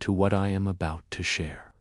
to what I am about to share.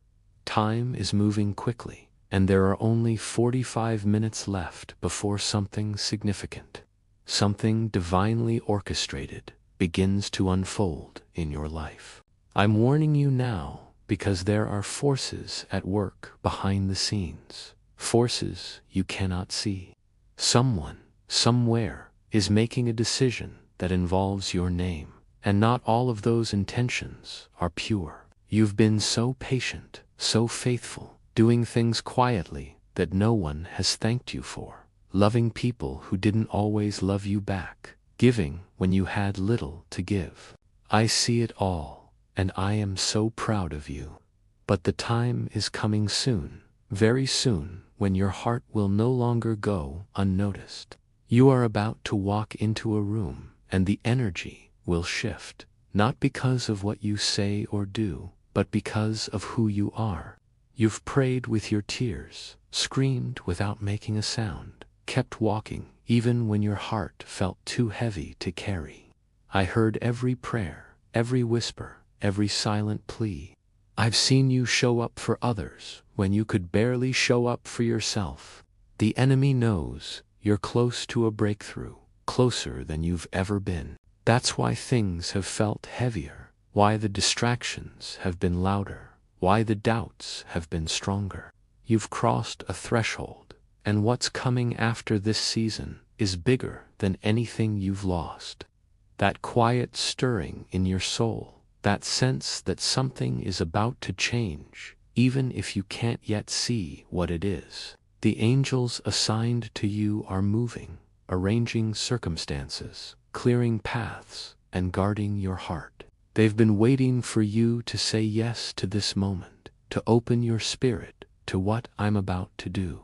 Time is moving quickly, and there are only 45 minutes left before something significant, something divinely orchestrated, begins to unfold in your life. I'm warning you now because there are forces at work behind the scenes, forces you cannot see. Someone, somewhere, is making a decision that involves your name, and not all of those intentions are pure. You've been so patient, so faithful, doing things quietly that no one has thanked you for, loving people who didn't always love you back, giving when you had little to give. I see it all, and I am so proud of you. But the time is coming soon, very soon, when your heart will no longer go unnoticed. You are about to walk into a room, and the energy will shift, not because of what you say or do, but because of who you are. You've prayed with your tears, screamed without making a sound, kept walking even when your heart felt too heavy to carry. I heard every prayer, every whisper, every silent plea. I've seen you show up for others when you could barely show up for yourself. The enemy knows you're close to a breakthrough, closer than you've ever been. That's why things have felt heavier, why the distractions have been louder, why the doubts have been stronger. You've crossed a threshold, and what's coming after this season is bigger than anything you've lost. That quiet stirring in your soul, that sense that something is about to change, even if you can't yet see what it is. The angels assigned to you are moving, arranging circumstances, clearing paths, and guarding your heart. They've been waiting for you to say yes to this moment, to open your spirit to what I'm about to do.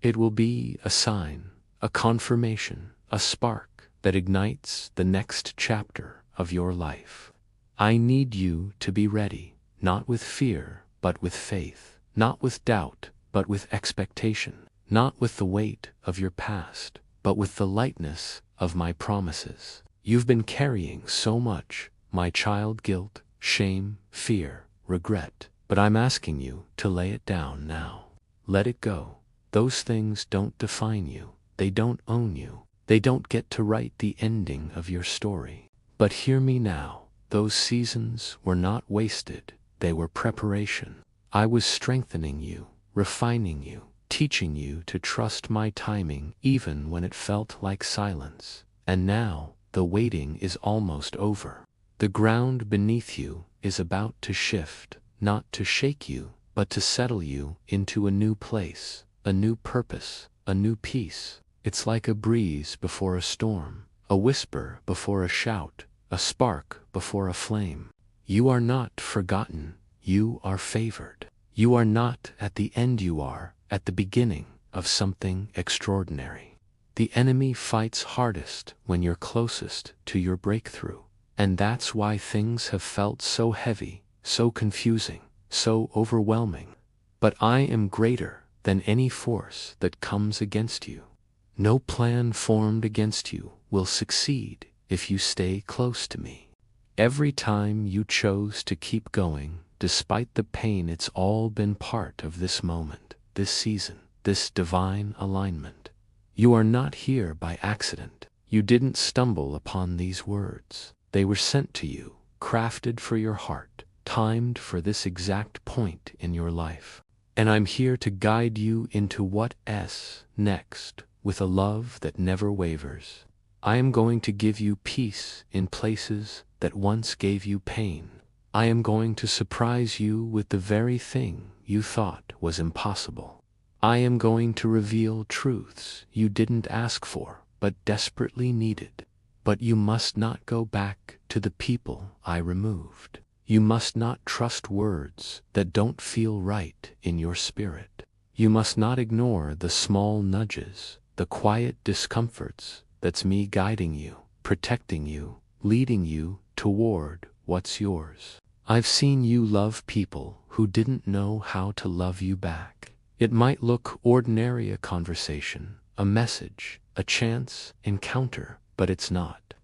It will be a sign, a confirmation, a spark that ignites the next chapter of your life. I need you to be ready, not with fear, but with faith, not with doubt, but with expectation, not with the weight of your past, but with the lightness of my promises. You've been carrying so much, my child, guilt, shame, fear, regret, but I'm asking you to lay it down now. Let it go. Those things don't define you. They don't own you. They don't get to write the ending of your story. But hear me now. Those seasons were not wasted. They were preparation. I was strengthening you, refining you, teaching you to trust my timing even when it felt like silence. And now, the waiting is almost over. The ground beneath you is about to shift, not to shake you, but to settle you into a new place, a new purpose, a new peace. It's like a breeze before a storm, a whisper before a shout, a spark before a flame. You are not forgotten. You are favored. You are not at the end, you are at the beginning of something extraordinary. The enemy fights hardest when you're closest to your breakthrough, and that's why things have felt so heavy, so confusing, so overwhelming. But I am greater than any force that comes against you. No plan formed against you will succeed if you stay close to me. Every time you chose to keep going, despite the pain, it's all been part of this moment, this season, this divine alignment. You are not here by accident. You didn't stumble upon these words. They were sent to you, crafted for your heart, timed for this exact point in your life. And I'm here to guide you into what's next, with a love that never wavers. I am going to give you peace in places that once gave you pain. I am going to surprise you with the very thing you thought was impossible. I am going to reveal truths you didn't ask for, but desperately needed. But you must not go back to the people I removed. You must not trust words that don't feel right in your spirit. You must not ignore the small nudges, the quiet discomforts. That's me guiding you, protecting you, leading you toward what's yours. I've seen you love people who didn't know how to love you back. It might look ordinary, a conversation, a message, a chance encounter, but it's not.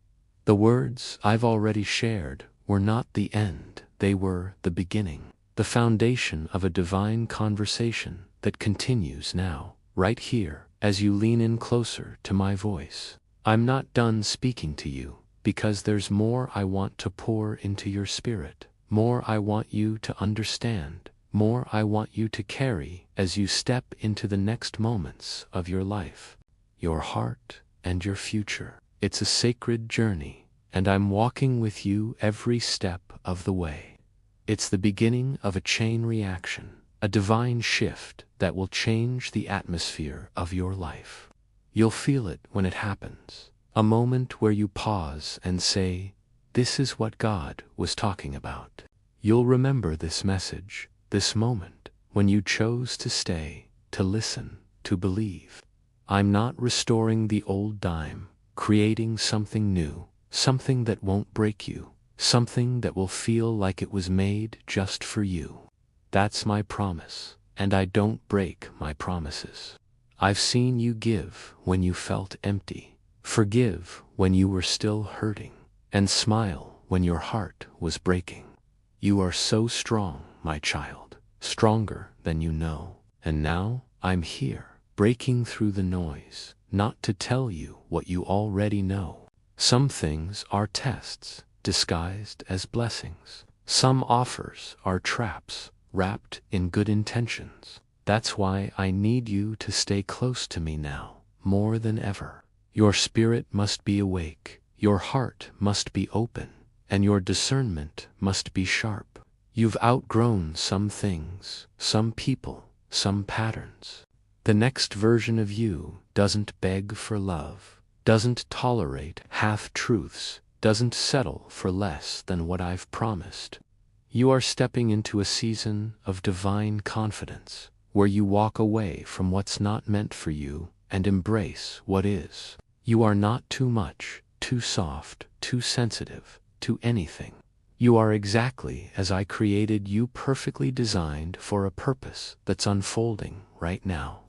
The words I've already shared were not the end. they were the beginning, the foundation of a divine conversation that continues now, right here, as you lean in closer to my voice. I'm not done speaking to you, because there's more I want to pour into your spirit, more I want you to understand, more I want you to carry as you step into the next moments of your life, your heart, and your future. It's a sacred journey, and I'm walking with you every step of the way. It's the beginning of a chain reaction, a divine shift that will change the atmosphere of your life. You'll feel it when it happens, a moment where you pause and say, "This is what God was talking about." You'll remember this message, this moment, when you chose to stay, to listen, to believe. I'm not restoring the old dime, creating something new, something that won't break you, something that will feel like it was made just for you. That's my promise, and I don't break my promises. I've seen you give when you felt empty, forgive when you were still hurting, and smile when your heart was breaking. You are so strong, my child, stronger than you know. And now, I'm here, breaking through the noise, not to tell you what you already know. Some things are tests, disguised as blessings. Some offers are traps, wrapped in good intentions. That's why I need you to stay close to me now, more than ever. Your spirit must be awake, your heart must be open, and your discernment must be sharp. You've outgrown some things, some people, some patterns. The next version of you doesn't beg for love, doesn't tolerate half-truths, doesn't settle for less than what I've promised. You are stepping into a season of divine confidence, where you walk away from what's not meant for you and embrace what is. You are not too much, too soft, too sensitive, to anything. You are exactly as I created you, perfectly designed for a purpose that's unfolding right now.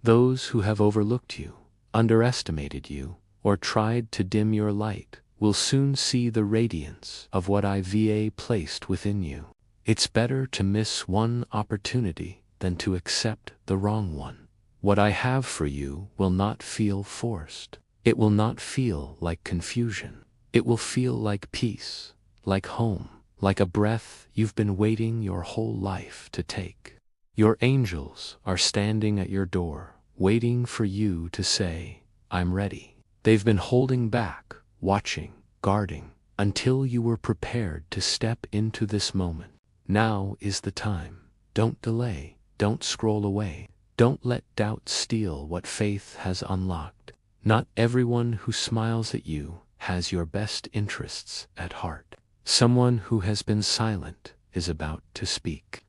Those who have overlooked you, underestimated you, or tried to dim your light will soon see the radiance of what I've placed within you. It's better to miss one opportunity than to accept the wrong one. What I have for you will not feel forced. It will not feel like confusion. It will feel like peace, like home, like a breath you've been waiting your whole life to take. Your angels are standing at your door, waiting for you to say, "I'm ready." They've been holding back, watching, guarding, until you were prepared to step into this moment. Now is the time. Don't delay, don't scroll away, don't let doubt steal what faith has unlocked. Not everyone who smiles at you has your best interests at heart. Someone who has been silent is about to speak.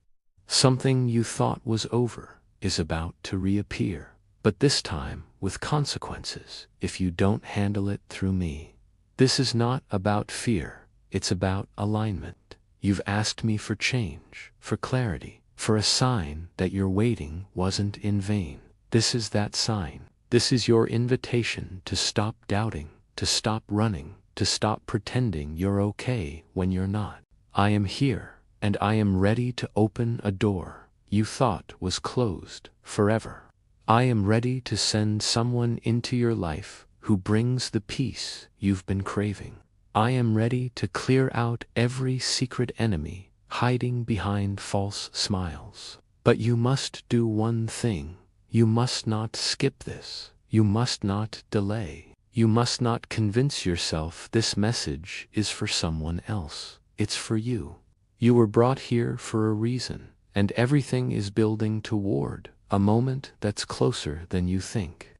Something you thought was over is about to reappear, but this time with consequences if you don't handle it through me. This is not about fear, it's about alignment. You've asked me for change, for clarity, for a sign that your waiting wasn't in vain. This is that sign. This is your invitation to stop doubting, to stop running, to stop pretending you're okay when you're not. I am here, and I am ready to open a door you thought was closed forever. I am ready to send someone into your life who brings the peace you've been craving. I am ready to clear out every secret enemy hiding behind false smiles. But you must do one thing. You must not skip this. You must not delay. You must not convince yourself this message is for someone else. It's for you. You were brought here for a reason, and everything is building toward a moment that's closer than you think.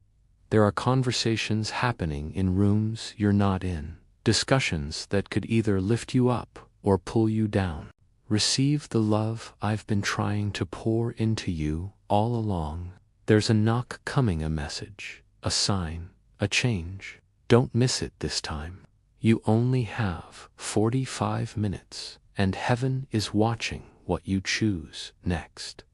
There are conversations happening in rooms you're not in, discussions that could either lift you up or pull you down. Receive the love I've been trying to pour into you all along. There's a knock coming, a message, a sign, a change. Don't miss it this time. You only have 45 minutes, and heaven is watching what you choose next.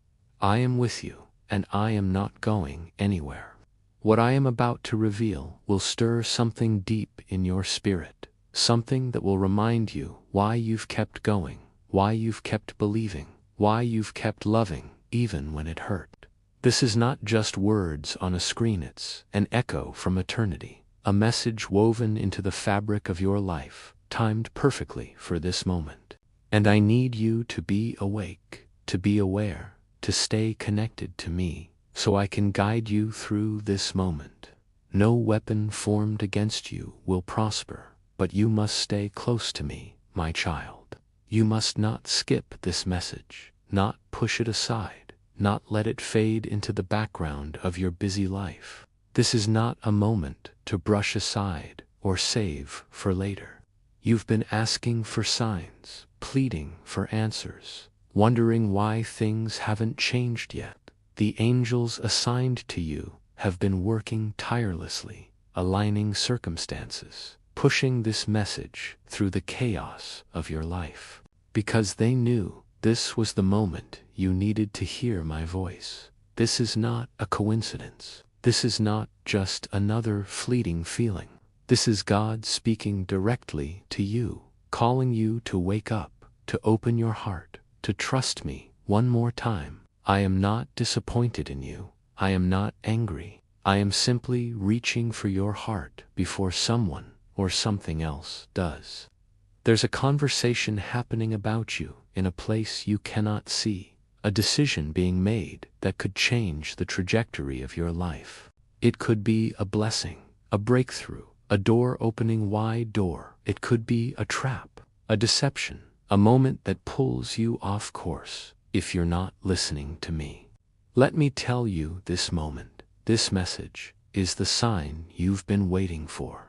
I am with you, and I am not going anywhere. What I am about to reveal will stir something deep in your spirit, something that will remind you why you've kept going, why you've kept believing, why you've kept loving, even when it hurt. This is not just words on a screen, it's an echo from eternity, a message woven into the fabric of your life, timed perfectly for this moment. And I need you to be awake, to be aware, to stay connected to me, so I can guide you through this moment. No weapon formed against you will prosper, but you must stay close to me, my child. You must not skip this message, not push it aside, not let it fade into the background of your busy life. This is not a moment to brush aside or save for later. You've been asking for signs, pleading for answers, wondering why things haven't changed yet. The angels assigned to you have been working tirelessly, aligning circumstances, pushing this message through the chaos of your life, because they knew this was the moment you needed to hear my voice. This is not a coincidence. This is not just another fleeting feeling. This is God speaking directly to you, calling you to wake up, to open your heart, to trust me one more time. I am not disappointed in you. I am not angry. I am simply reaching for your heart before someone or something else does. There's a conversation happening about you in a place you cannot see, a decision being made that could change the trajectory of your life. It could be a blessing, a breakthrough, a door opening wide door. It could be a trap, a deception, a moment that pulls you off course if you're not listening to me. Let me tell you, this moment, this message, is the sign you've been waiting for.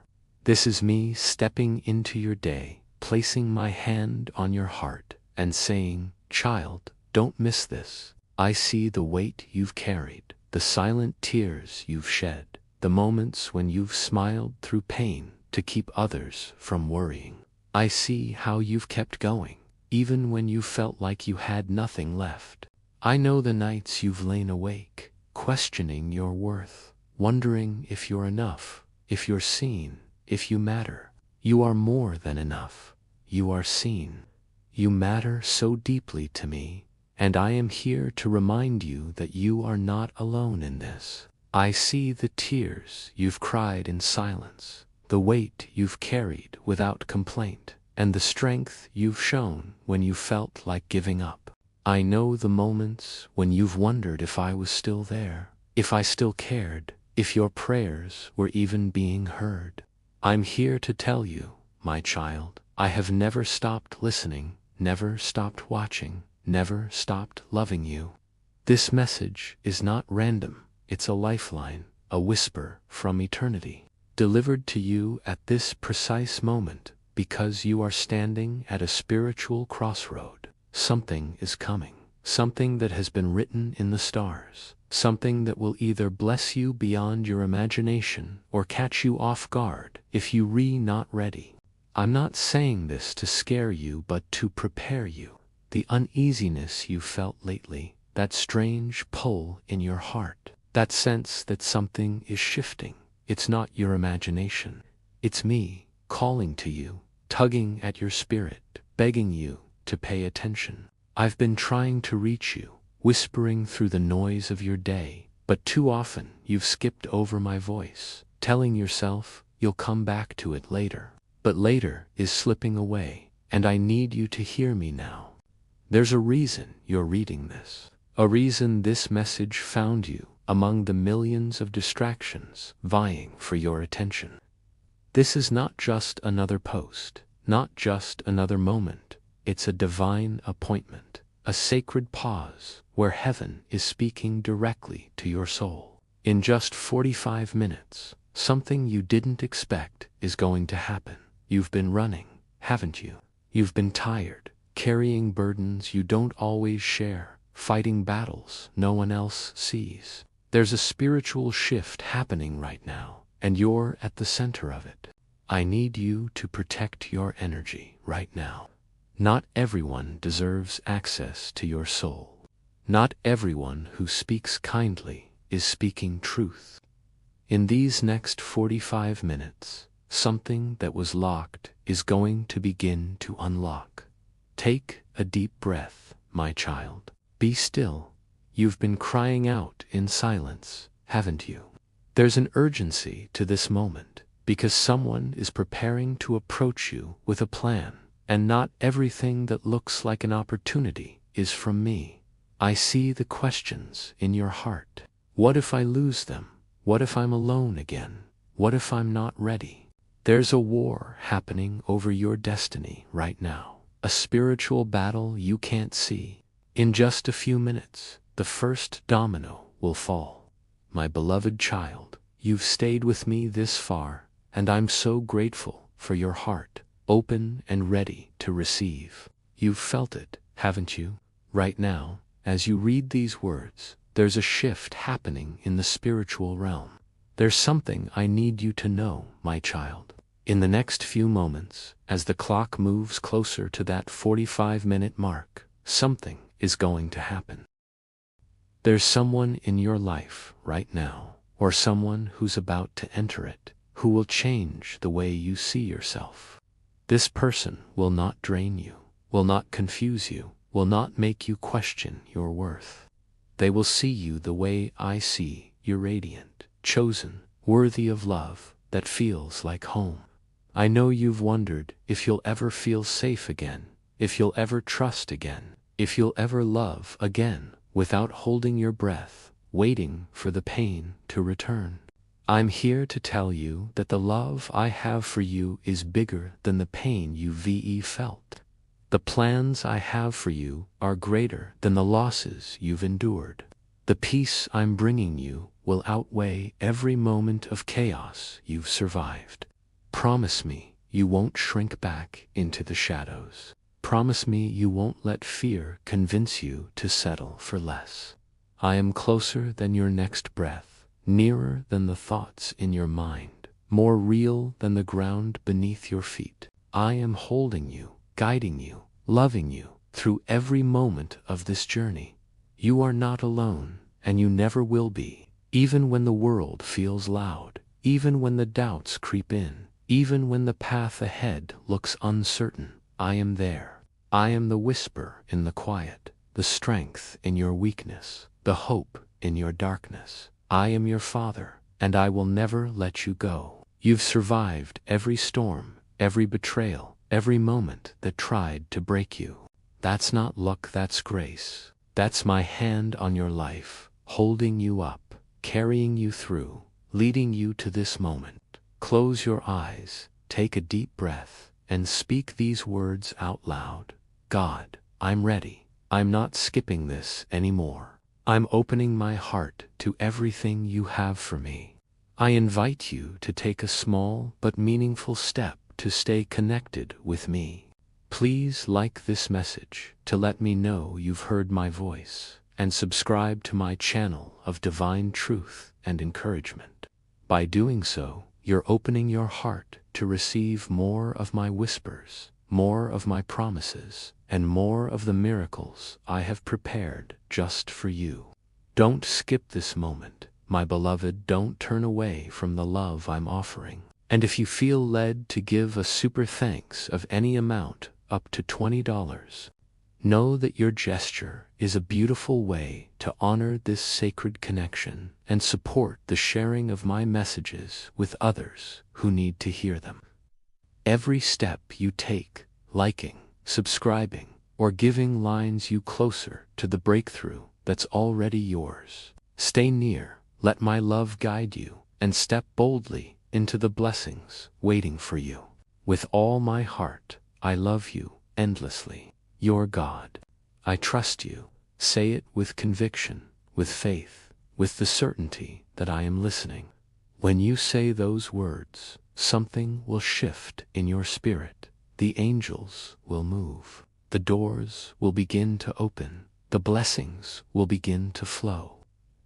This is me stepping into your day, placing my hand on your heart, and saying, child, don't miss this. I see the weight you've carried, the silent tears you've shed, the moments when you've smiled through pain to keep others from worrying. I see how you've kept going, even when you felt like you had nothing left. I know the nights you've lain awake, questioning your worth, wondering if you're enough, if you're seen, if you matter. You are more than enough. You are seen. You matter so deeply to me, and I am here to remind you that you are not alone in this. I see the tears you've cried in silence, the weight you've carried without complaint, and the strength you've shown when you felt like giving up. I know the moments when you've wondered if I was still there, if I still cared, if your prayers were even being heard. I'm here to tell you, my child, I have never stopped listening, never stopped watching, never stopped loving you. This message is not random. It's a lifeline, a whisper from eternity, delivered to you at this precise moment, because you are standing at a spiritual crossroad. Something is coming, something that has been written in the stars, something that will either bless you beyond your imagination or catch you off guard if you not ready. I'm not saying this to scare you, but to prepare you. The uneasiness you felt lately, that strange pull in your heart, that sense that something is shifting. It's not your imagination. It's me calling to you, tugging at your spirit, begging you to pay attention. I've been trying to reach you, whispering through the noise of your day, but too often you've skipped over my voice, telling yourself you'll come back to it later. But later is slipping away, and I need you to hear me now. There's a reason you're reading this, a reason this message found you among the millions of distractions vying for your attention. This is not just another post, not just another moment. It's a divine appointment, a sacred pause where heaven is speaking directly to your soul. In just 45 minutes, something you didn't expect is going to happen. You've been running, haven't you? You've been tired, carrying burdens you don't always share, fighting battles no one else sees. There's a spiritual shift happening right now, and you're at the center of it. I need you to protect your energy right now. Not everyone deserves access to your soul. Not everyone who speaks kindly is speaking truth. In these next 45 minutes, something that was locked is going to begin to unlock. Take a deep breath, my child. Be still. You've been crying out in silence, haven't you? There's an urgency to this moment, because someone is preparing to approach you with a plan, and not everything that looks like an opportunity is from me. I see the questions in your heart. What if I lose them? What if I'm alone again? What if I'm not ready? There's a war happening over your destiny right now, a spiritual battle you can't see. In just a few minutes, the first domino will fall. My beloved child, you've stayed with me this far, and I'm so grateful for your heart, open and ready to receive. You've felt it, haven't you? Right now, as you read these words, there's a shift happening in the spiritual realm. There's something I need you to know, my child. In the next few moments, as the clock moves closer to that 45-minute mark, something is going to happen. There's someone in your life right now, or someone who's about to enter it, who will change the way you see yourself. This person will not drain you, will not confuse you, will not make you question your worth. They will see you the way I see you, radiant, chosen, worthy of love that feels like home. I know you've wondered if you'll ever feel safe again, if you'll ever trust again, if you'll ever love again without holding your breath, waiting for the pain to return. I'm here to tell you that the love I have for you is bigger than the pain you've felt. The plans I have for you are greater than the losses you've endured. The peace I'm bringing you will outweigh every moment of chaos you've survived. Promise me you won't shrink back into the shadows. Promise me you won't let fear convince you to settle for less. I am closer than your next breath, nearer than the thoughts in your mind, more real than the ground beneath your feet. I am holding you, guiding you, loving you through every moment of this journey. You are not alone, and you never will be. Even when the world feels loud, even when the doubts creep in, even when the path ahead looks uncertain, I am there. I am the whisper in the quiet, the strength in your weakness, the hope in your darkness. I am your father, and I will never let you go. You've survived every storm, every betrayal, every moment that tried to break you. That's not luck, that's grace. That's my hand on your life, holding you up, carrying you through, leading you to this moment. Close your eyes, take a deep breath, and speak these words out loud. God, I'm ready. I'm not skipping this anymore. I'm opening my heart to everything you have for me. I invite you to take a small but meaningful step to stay connected with me. Please like this message to let me know you've heard my voice, and subscribe to my channel of divine truth and encouragement. By doing so, you're opening your heart to receive more of my whispers, more of my promises, and more of the miracles I have prepared just for you. Don't skip this moment, my beloved. Don't turn away from the love I'm offering. And if you feel led to give a super thanks of any amount up to $20, know that your gesture is a beautiful way to honor this sacred connection and support the sharing of my messages with others who need to hear them. Every step you take, liking, subscribing, or giving lines you closer to the breakthrough that's already yours. Stay near, let my love guide you, and step boldly into the blessings waiting for you. With all my heart, I love you endlessly. Your God. I trust you. Say it with conviction, with faith, with the certainty that I am listening. When you say those words, something will shift in your spirit. The angels will move. The doors will begin to open. The blessings will begin to flow.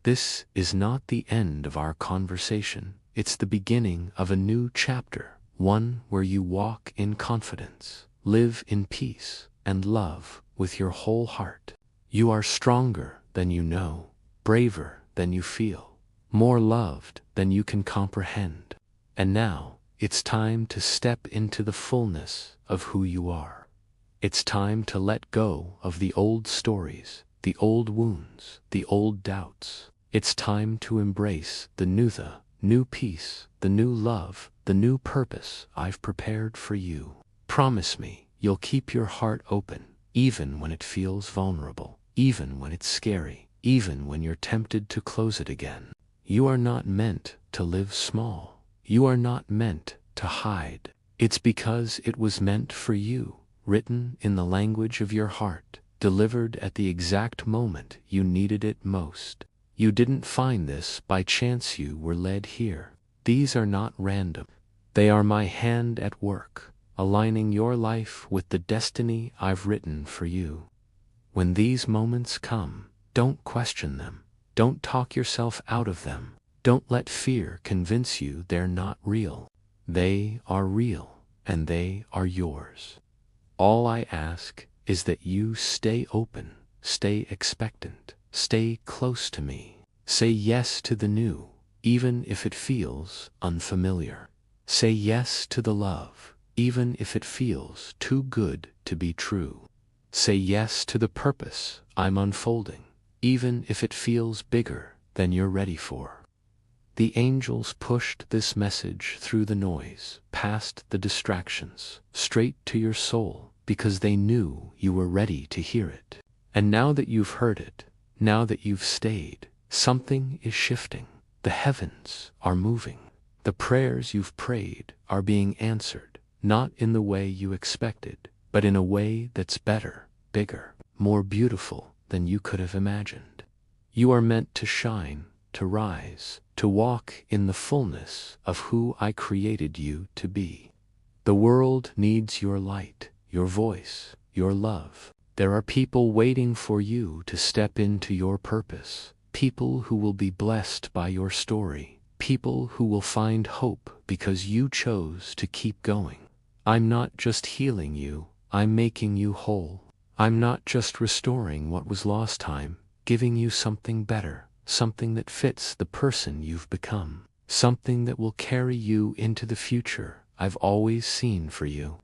This is not the end of our conversation. It's the beginning of a new chapter, one where you walk in confidence, live in peace, and love with your whole heart. You are stronger than you know, braver than you feel, more loved than you can comprehend. And now, it's time to step into the fullness of who you are. It's time to let go of the old stories, the old wounds, the old doubts. It's time to embrace the new peace, the new love, the new purpose I've prepared for you. Promise me you'll keep your heart open, even when it feels vulnerable, even when it's scary, even when you're tempted to close it again. You are not meant to live small. You are not meant to hide. It's because it was meant for you, written in the language of your heart, delivered at the exact moment you needed it most. You didn't find this by chance. You were led here. These are not random. They are my hand at work, aligning your life with the destiny I've written for you. When these moments come, don't question them. Don't talk yourself out of them. Don't let fear convince you they're not real. They are real, and they are yours. All I ask is that you stay open, stay expectant, stay close to me. Say yes to the new, even if it feels unfamiliar. Say yes to the love, even if it feels too good to be true. Say yes to the purpose I'm unfolding, even if it feels bigger than you're ready for. The angels pushed this message through the noise, past the distractions, straight to your soul, because they knew you were ready to hear it. And now that you've heard it, now that you've stayed, something is shifting. The heavens are moving. The prayers you've prayed are being answered, not in the way you expected, but in a way that's better, bigger, more beautiful than you could have imagined. You are meant to shine, to rise, to walk in the fullness of who I created you to be. The world needs your light, your voice, your love. There are people waiting for you to step into your purpose, people who will be blessed by your story, people who will find hope because you chose to keep going. I'm not just healing you, I'm making you whole. I'm not just restoring what was lost. I'm giving you something better, something that fits the person you've become, something that will carry you into the future I've always seen for you.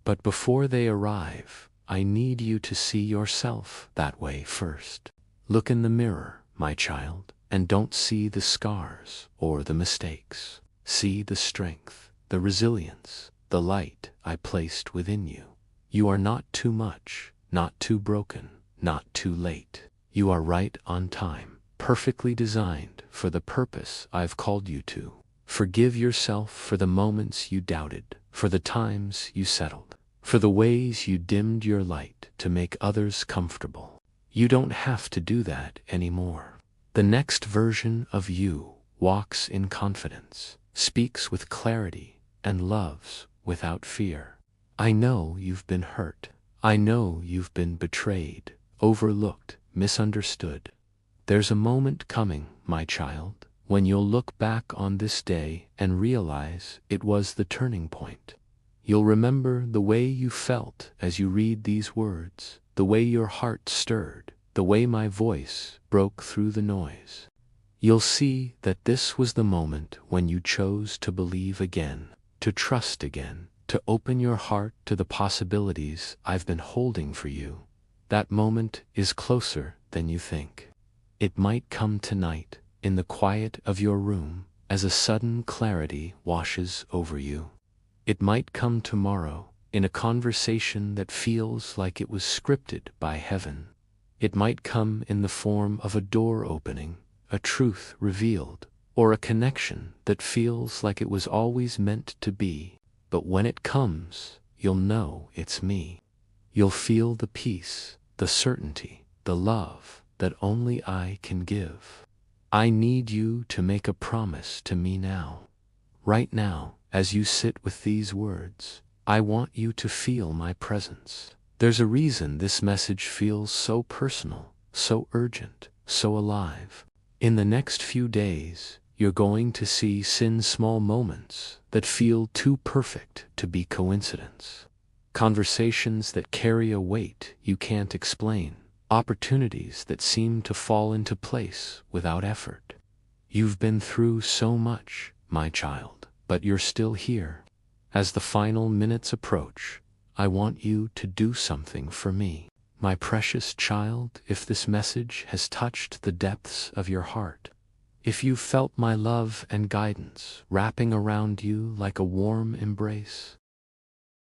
But before they arrive, I need you to see yourself that way first. Look in the mirror, my child, and don't see the scars or the mistakes. See the strength, the resilience, the light I placed within you. You are not too much, not too broken, not too late. You are right on time, perfectly designed for the purpose I've called you to. Forgive yourself for the moments you doubted, for the times you settled, for the ways you dimmed your light to make others comfortable. You don't have to do that anymore. The next version of you walks in confidence, speaks with clarity, and loves without fear. I know you've been hurt. I know you've been betrayed, overlooked, misunderstood. There's a moment coming, my child, when you'll look back on this day and realize it was the turning point. You'll remember the way you felt as you read these words, the way your heart stirred, the way my voice broke through the noise. You'll see that this was the moment when you chose to believe again, to trust again, to open your heart to the possibilities I've been holding for you. That moment is closer than you think. It might come tonight, in the quiet of your room, as a sudden clarity washes over you. It might come tomorrow, in a conversation that feels like it was scripted by heaven. It might come in the form of a door opening, a truth revealed, or a connection that feels like it was always meant to be. But when it comes, you'll know it's me. You'll feel the peace, the certainty, the love that only I can give. I need you to make a promise to me now. Right now, as you sit with these words, I want you to feel my presence. There's a reason this message feels so personal, so urgent, so alive. In the next few days, you're going to see Sin's small moments that feel too perfect to be coincidence. Conversations that carry a weight you can't explain. Opportunities that seem to fall into place without effort. You've been through so much, my child, but you're still here. As the final minutes approach, I want you to do something for me. My precious child, if this message has touched the depths of your heart, if you felt my love and guidance wrapping around you like a warm embrace,